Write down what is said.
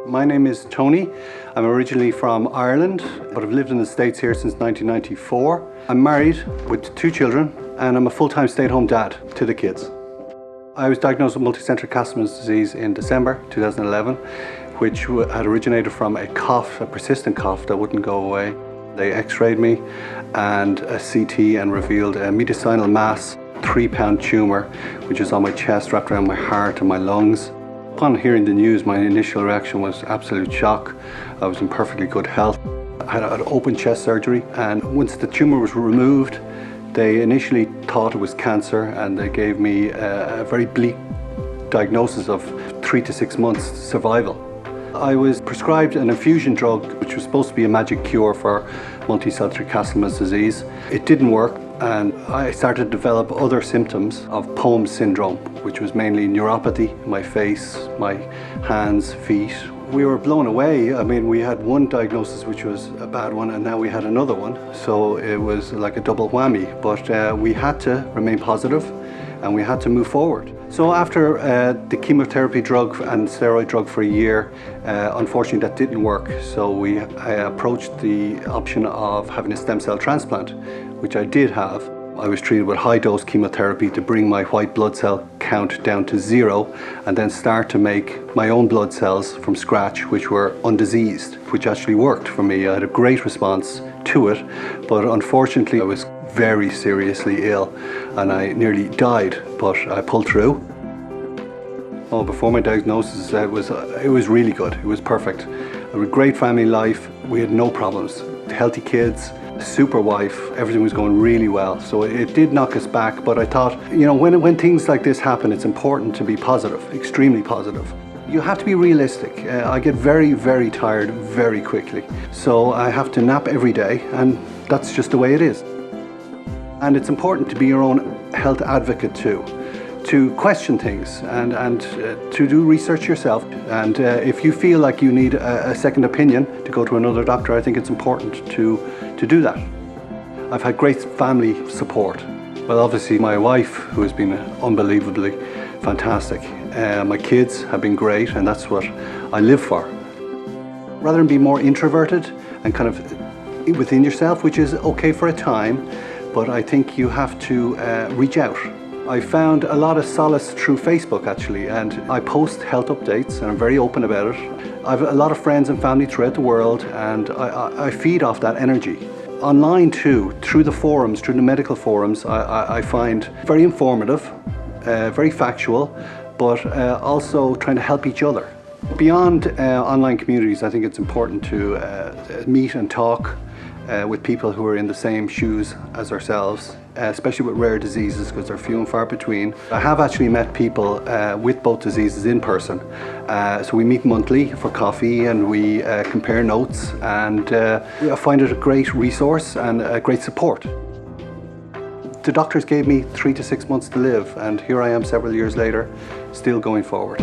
My name is Tony. I'm originally from Ireland, but I've lived in the States here since 1994. I'm married with 2 children, and I'm a full-time stay-at-home dad to the kids. I was diagnosed with multicentric Castleman's disease in December 2011, which had originated from a cough, a persistent cough that wouldn't go away. They x-rayed me and a CT and revealed a mediastinal mass, 3-pound tumour, which is on my chest, wrapped around my heart and my lungs. Upon hearing the news, my initial reaction was absolute shock. I was in perfectly good health. I had an open chest surgery, and once the tumour was removed, they initially thought it was cancer, and they gave me a very bleak diagnosis of 3 to 6 months survival. I was prescribed an infusion drug which was supposed to be a magic cure for multicentric Castleman's disease. It didn't work, and I started to develop other symptoms of POEMS syndrome, which was mainly neuropathy in my face, my hands, feet. We were blown away. I mean, we had one diagnosis which was a bad one, and now we had another one. So it was like a double whammy, but we had to remain positive and we had to move forward. So after the chemotherapy drug and steroid drug for a year, unfortunately that didn't work. So I approached the option of having a stem cell transplant, which I did have. I was treated with high-dose chemotherapy to bring my white blood cell count down to 0, and then start to make my own blood cells from scratch, which were undiseased, which actually worked for me. I had a great response to it, but unfortunately I was very seriously ill and I nearly died, but I pulled through. Oh, before my diagnosis, it was really good. It was perfect. I had a great family life. We had no problems. Healthy kids, super wife, everything was going really well. So it did knock us back, but I thought, you know, when things like this happen, it's important to be positive, extremely positive. You have to be realistic. I get very, very tired very quickly. So I have to nap every day, and that's just the way it is. And it's important to be your own health advocate too, to question things and to do research yourself. And if you feel like you need a second opinion to go to another doctor, I think it's important to do that. I've had great family support. Well, obviously my wife, who has been unbelievably fantastic. My kids have been great, and that's what I live for. Rather than be more introverted and kind of within yourself, which is okay for a time, but I think you have to reach out. I found a lot of solace through Facebook actually, and I post health updates and I'm very open about it. I have a lot of friends and family throughout the world, and I feed off that energy. Online too, through the forums, through the medical forums, I find very informative, very factual, but also trying to help each other. Beyond online communities, I think it's important to meet and talk with people who are in the same shoes as ourselves, especially with rare diseases, because they're few and far between. I have actually met people with both diseases in person. So we meet monthly for coffee and we compare notes, and I find it a great resource and a great support. The doctors gave me 3 to 6 months to live, and here I am several years later, still going forward.